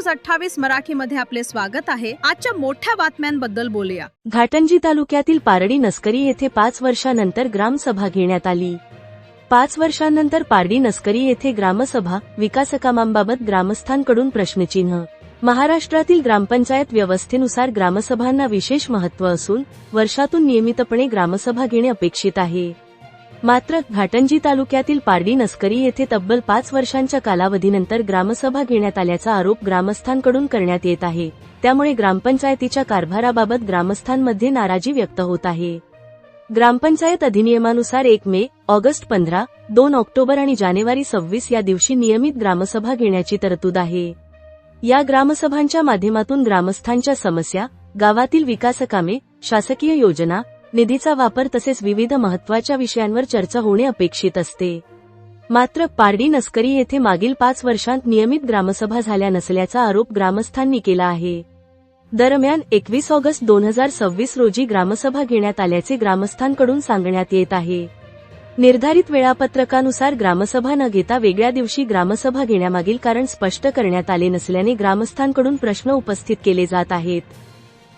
News 28 मराठीमध्ये आपले स्वागत आहे। आजच्या मोठ्या बातम्यांबद्दल बोलूया। घाटंजी तालुक्यातील पारडी नस्करी येथे 5 वर्षांनंतर ग्रामसभा घेण्यात आली। 5 वर्षांनंतर पारडी नस्करी येथे ग्रामसभा, विकासकामांबाबत ग्रामस्थांकडून प्रश्नचिन्ह। महाराष्ट्रातील ग्रामपंचायत व्यवस्थेनुसार ग्रामसभांना विशेष महत्त्व असून वर्षातून नियमितपणे ग्रामसभा घेणे अपेक्षित आहे। मात्र घाटंजी तालुक्यातील पारडी नस्करी येथे तब्बल 5 वर्षांच्या कालावधीनंतर ग्रामसभा घेण्यात आल्याचा आरोप ग्रामस्थांकडून करण्यात येत आहे। त्यामुळे ग्रामपंचायतीच्या कारभाराबाबत ग्रामस्थांमध्ये नाराजी व्यक्त होत आहे। ग्रामपंचायत अधिनियमानुसार 1 मे, ऑगस्ट 15, 2 ऑक्टोबर आणि जानेवारी 26 या दिवशी नियमित ग्रामसभा घेण्याची तरतूद आहे। या ग्रामसभांच्या माध्यमातून ग्रामस्थांच्या समस्या, गावातील विकासकामे, शासकीय योजना, निधीचा वापर तसेच विविध महत्त्वाच्या विषयांवर चर्चा होणे अपेक्षित असते। मात्र पारडी नस्करी येथे मागील 5 वर्षांत नियमित ग्रामसभा झाल्या नसल्याचा आरोप ग्रामस्थांनी केला आहे। दरम्यान 21 ऑगस्ट 2026 रोजी ग्रामसभा घेण्यात आल्याचे ग्रामस्थांकडून सांगण्यात येत आहे। निर्धारित वेळापत्रकानुसार ग्रामसभा न घेता वेगळ्या दिवशी ग्रामसभा घेण्यामागील कारण स्पष्ट करण्यात आले नसल्याने ग्रामस्थांकडून प्रश्न उपस्थित केले जात आहेत।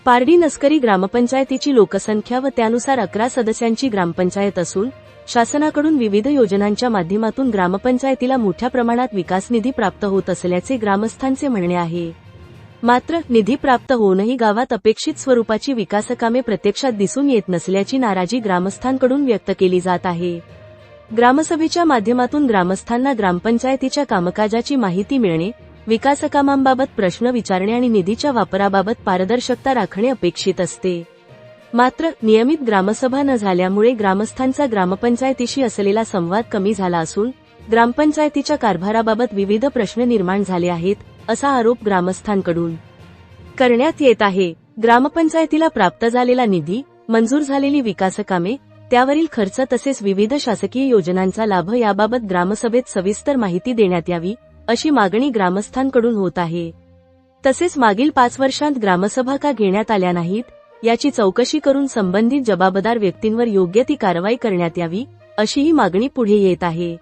पारडी नस्करी ग्रामपंचायतीची लोकसंख्या व त्यानुसार 11 सदस्यांची ग्रामपंचायत असून शासनाकडून विविध योजनांच्या माध्यमातून ग्रामपंचायतीला मोठ्या प्रमाणात विकास निधी प्राप्त होत असल्याचे ग्रामस्थांचे म्हणणे आहे। मात्र निधी प्राप्त होऊनही गावात अपेक्षित स्वरूपाची विकासकामे प्रत्यक्षात दिसून येत नसल्याची नाराजी ग्रामस्थांकडून व्यक्त केली जात आहे। ग्रामसभेच्या माध्यमातून ग्रामस्थांना ग्रामपंचायतीच्या कामकाजाची माहिती मिळणे, विकासकामांबाबत प्रश्न विचारणे आणि निधीच्या वापराबाबत पारदर्शकता राखणे अपेक्षित असते। मात्र नियमित ग्रामसभा न झाल्यामुळे ग्रामस्थांचा ग्रामपंचायतीशी असलेला संवाद कमी झाला असून ग्रामपंचायतीच्या कारभाराबाबत विविध प्रश्न निर्माण झाले आहेत, असा आरोप ग्रामस्थांकडून करण्यात येत आहे। ग्रामपंचायतीला प्राप्त झालेला निधी, मंजूर झालेली विकासकामे, त्यावरील खर्च तसेच विविध शासकीय योजनांचा लाभ याबाबत ग्रामसभेत सविस्तर माहिती देण्यात यावी, अशी मागणी ग्रामस्थांकडून होत आहे। तसेच मागील 5 वर्षांत ग्रामसभा का घेण्यात आल्या नाहीत, याची चौकशी करून संबंधित जबाबदार व्यक्तींवर योग्य ती कारवाई करण्यात यावी, अशीही मागणी पुढे येत आहे।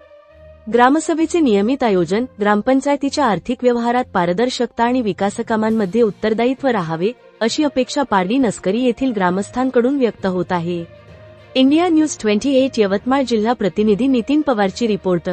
ग्रामसभेचे नियमित आयोजन, ग्रामपंचायतीच्या आर्थिक व्यवहारात पारदर्शकता आणि विकासकामांमध्ये उत्तरदायित्व राहावे, अशी अपेक्षा पारडी नस्करी येथील ग्रामस्थांकडून व्यक्त होत आहे। इंडिया न्यूज 28 यवतमाळ जिल्हा प्रतिनिधी नितीन पवारची रिपोर्ट।